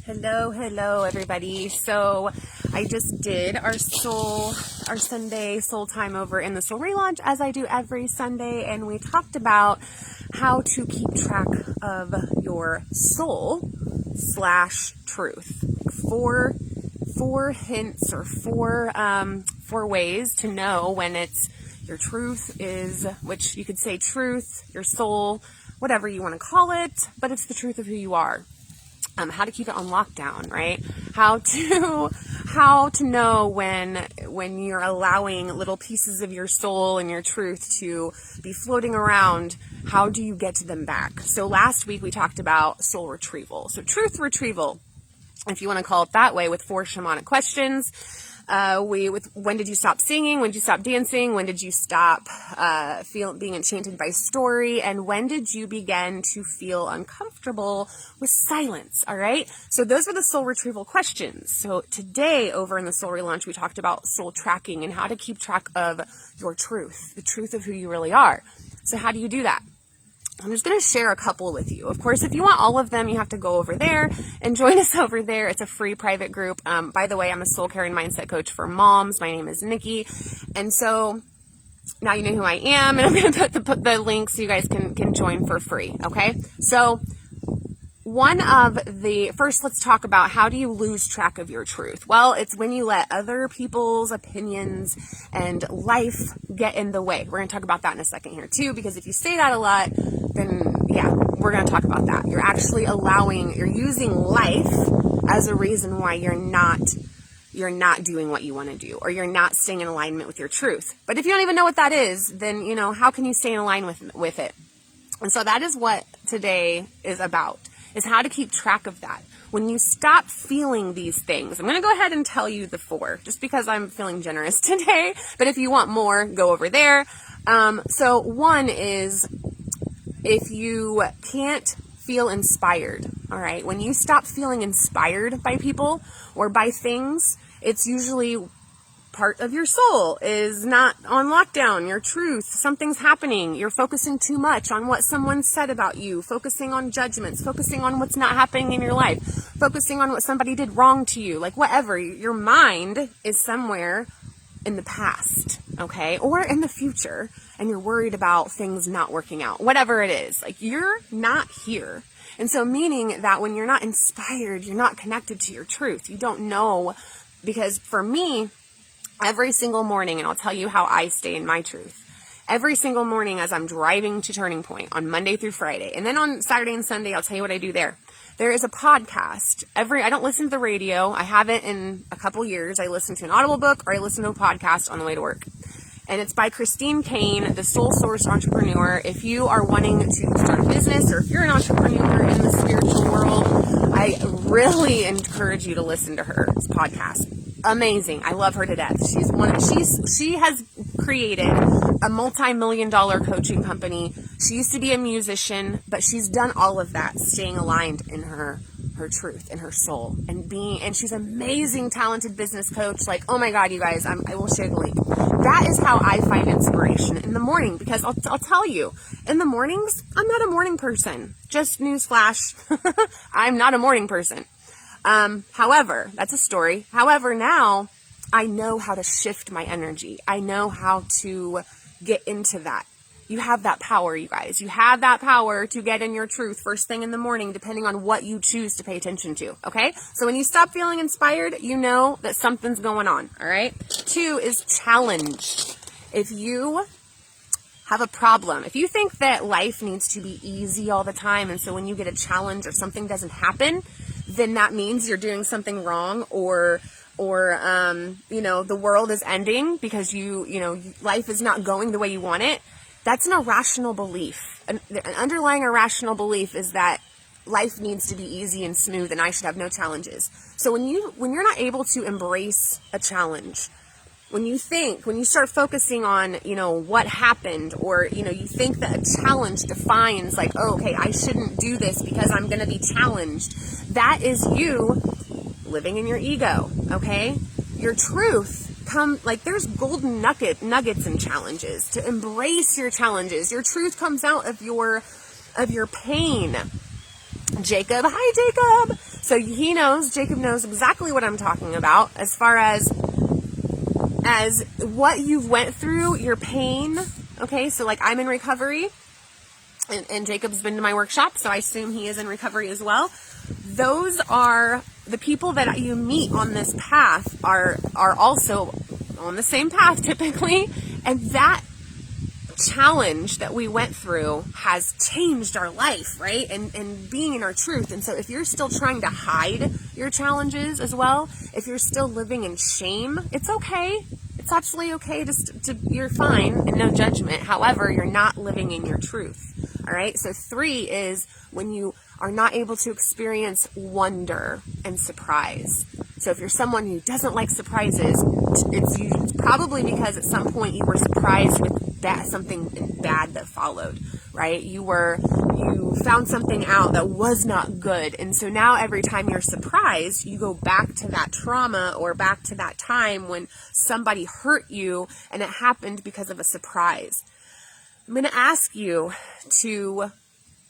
Hello, everybody. So I just did our Sunday soul time over in the Soul Relaunch, as I do every Sunday, and we talked about how to keep track of your soul / truth. Four hints or four ways to know when it's your truth is, which you could say truth, your soul, whatever you want to call it, but it's the truth of who you are. How to keep it on lockdown, right? How to know when you're allowing little pieces of your soul and your truth to be floating around. How do you get them back? So last week we talked about soul retrieval. So truth retrieval, if you want to call it that way, with 4 shamanic questions. When did you stop singing? When did you stop dancing? When did you stop being enchanted by story? And when did you begin to feel uncomfortable with silence? All right. So those are the soul retrieval questions. So today over in the Soul Relaunch, we talked about soul tracking and how to keep track of your truth, the truth of who you really are. So how do you do that? I'm just going to share a couple with you. Of course, if you want all of them, you have to go over there and join us over there. It's a free private group. By the way, I'm a soul care and mindset coach for moms. My name is Nikki. And so now you know who I am, and I'm going to put the link so you guys can join for free. Okay. So first, let's talk about how do you lose track of your truth? Well, it's when you let other people's opinions and life get in the way. We're going to talk about that in a second here too, because if you say that a lot, then yeah, we're going to talk about that. You're actually you're using life as a reason why you're not doing what you want to do, or you're not staying in alignment with your truth. But if you don't even know what that is, then, how can you stay in alignment with it? And so that is what today is about, is how to keep track of that. When you stop feeling these things, I'm going to go ahead and tell you the 4, just because I'm feeling generous today. But if you want more, go over there. So one is, if you can't feel inspired, all right? When you stop feeling inspired by people or by things, it's usually part of your soul is not on lockdown, your truth, something's happening, you're focusing too much on what someone said about you, focusing on judgments, focusing on what's not happening in your life, focusing on what somebody did wrong to you, like whatever. Your mind is somewhere in the past, okay, or in the future, and you're worried about things not working out, whatever it is. Like, you're not here. And so meaning that when you're not inspired, you're not connected to your truth. You don't know, because for me, every single morning, and I'll tell you how I stay in my truth. Every single morning as I'm driving to Turning Point on Monday through Friday, and then on Saturday and Sunday, I'll tell you what I do there. There is a podcast. I don't listen to the radio. I haven't in a couple years. I listen to an Audible book, or I listen to a podcast on the way to work. And it's by Christine Kane, the Soul Source Entrepreneur. If you are wanting to start a business, or if you're an entrepreneur in the spiritual world, I really encourage you to listen to her podcast. Amazing. I love her to death. She has created a multi-million-dollar coaching company. She used to be a musician, but she's done all of that, staying aligned in her truth, in her soul, and she's an amazing, talented business coach. Like, oh my God, you guys, I will share the link. That is how I find inspiration in the morning, because I'll tell you, in the mornings, I'm not a morning person. Just newsflash. I'm not a morning person. However, that's a story. However, now I know how to shift my energy. I know how to get into that. You have that power, you guys. You have that power to get in your truth first thing in the morning, depending on what you choose to pay attention to. Okay. So when you stop feeling inspired, you know that something's going on. All right. 2 is challenge. If you have a problem, if you think that life needs to be easy all the time, and so when you get a challenge or something doesn't happen, then that means you're doing something wrong, or the world is ending because life is not going the way you want it. That's an irrational belief. An underlying irrational belief is that life needs to be easy and smooth, and I should have no challenges. So when you're not able to embrace a challenge, when you start focusing on, what happened, or, you think that a challenge defines, like, oh, okay, I shouldn't do this because I'm going to be challenged. That is you living in your ego, okay? Your truth there's golden nuggets in challenges. To embrace your challenges. Your truth comes out of your pain. Jacob, hi Jacob. So Jacob knows exactly what I'm talking about as far as what you've went through, your pain. Okay, so like I'm in recovery, and Jacob's been to my workshop, so I assume he is in recovery as well. Those are the people that you meet on this path are also on the same path typically, and that challenge that we went through has changed our life, right? And being in our truth. And so if you're still trying to hide your challenges as well, if you're still living in shame, it's okay. It's absolutely okay to you're fine and no judgment. However, you're not living in your truth. All right. So 3 is when you are not able to experience wonder and surprise. So if you're someone who doesn't like surprises, it's probably because at some point you were surprised with something bad that followed, right? You found something out that was not good. And so now every time you're surprised, you go back to that trauma or back to that time when somebody hurt you and it happened because of a surprise. I'm going to ask you to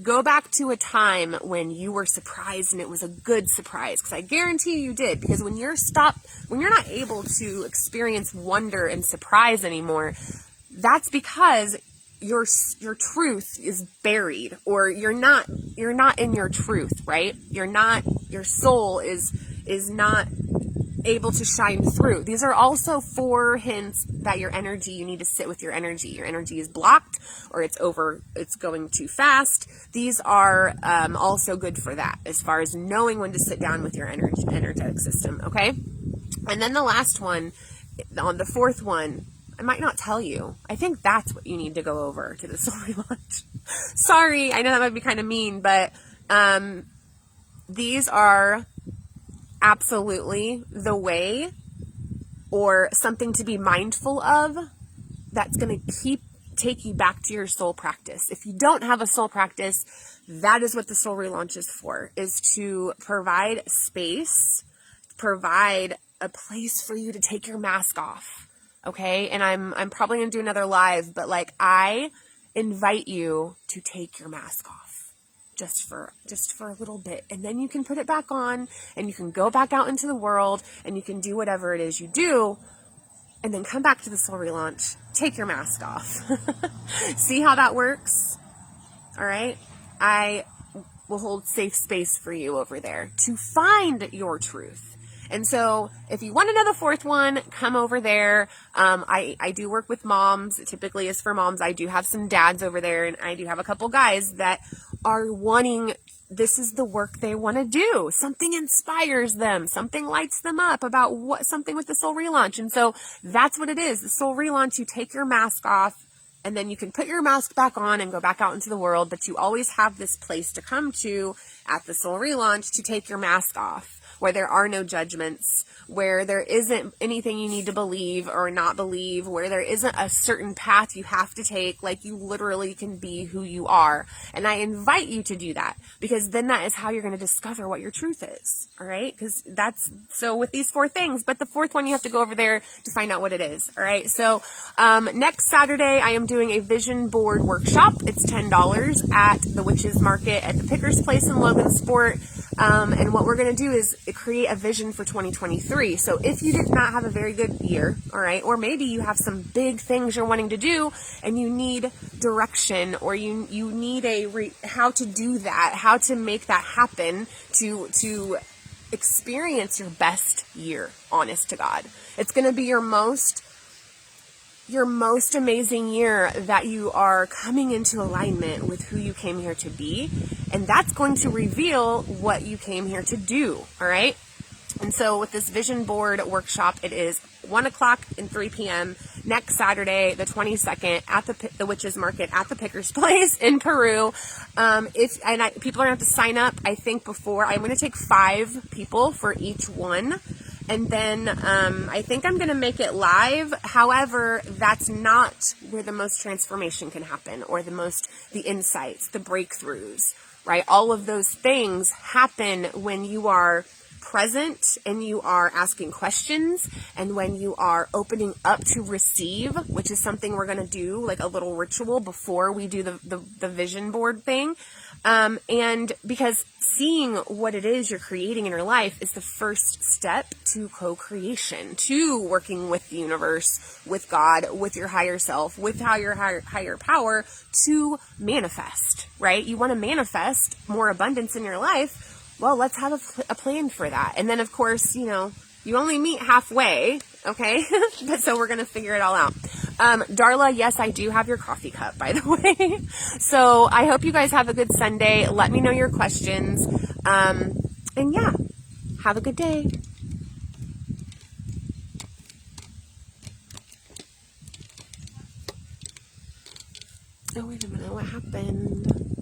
go back to a time when you were surprised and it was a good surprise, because I guarantee you did, because when you're not able to experience wonder and surprise anymore, that's because your truth is buried, or you're not in your truth, right? Your soul is not able to shine through. These are also 4 hints that you need to sit with your energy. Your energy is blocked, or it's going too fast. These are also good for that, as far as knowing when to sit down with your energetic system, okay? And then the last one, on the 4th one, I might not tell you. I think that's what you need to go over to the soul relaunch. Sorry, I know that might be kind of mean, but these are absolutely the way, or something to be mindful of, that's going to take you back to your soul practice. If you don't have a soul practice, that is what the soul relaunch is for, is to provide space, provide a place for you to take your mask off. Okay. And I'm probably going to do another live, but like, I invite you to take your mask off. Just for a little bit, and then you can put it back on, and you can go back out into the world, and you can do whatever it is you do, and then come back to the soul relaunch, take your mask off. See how that works? All right. I will hold safe space for you over there to find your truth. And so if you want to know the 4th one, come over there. I do work with moms. It typically is for moms. I do have some dads over there, and I do have a couple guys that are wanting, this is the work they want to do. Something inspires them. Something lights them up about something with the soul relaunch. And so that's what it is. The soul relaunch, you take your mask off, and then you can put your mask back on and go back out into the world. But you always have this place to come to at the soul relaunch to take your mask off, where there are no judgments, where there isn't anything you need to believe or not believe, where there isn't a certain path you have to take. Like, you literally can be who you are. And I invite you to do that, because then that is how you're going to discover what your truth is. All right. Because so with these 4 things, but the 4th one, you have to go over there to find out what it is. All right. So, next Saturday, I am doing a vision board workshop. It's $10 at the Witches Market at the Pickers Place in Logansport. And what we're going to do is create a vision for 2023. So if you did not have a very good year, all right, or maybe you have some big things you're wanting to do and you need direction, or you need how to do that, how to make that happen to experience your best year, honest to God. It's going to be your most amazing year that you are coming into alignment with who you came here to be. And that's going to reveal what you came here to do. All right. And so with this vision board workshop, it is 1 o'clock and 3 p.m. next Saturday, the 22nd, at the Witches Market at the Pickers Place in Peru. People are going to have to sign up, I think, before. I'm going to take 5 people for each one. And then I think I'm going to make it live. However, that's not where the most transformation can happen, or the insights, the breakthroughs, right? All of those things happen when you are present and you are asking questions, and when you are opening up to receive, which is something we're going to do, like a little ritual before we do the vision board thing. And because seeing what it is you're creating in your life is the first step to co-creation, to working with the universe, with God, with your higher self, with your higher power to manifest, right? You want to manifest more abundance in your life. Well, let's have a plan for that. And then, of course, you only meet halfway, okay? But so we're going to figure it all out. Darla, yes, I do have your coffee cup, by the way. So I hope you guys have a good Sunday. Let me know your questions. And yeah, have a good day. Oh, wait a minute. What happened?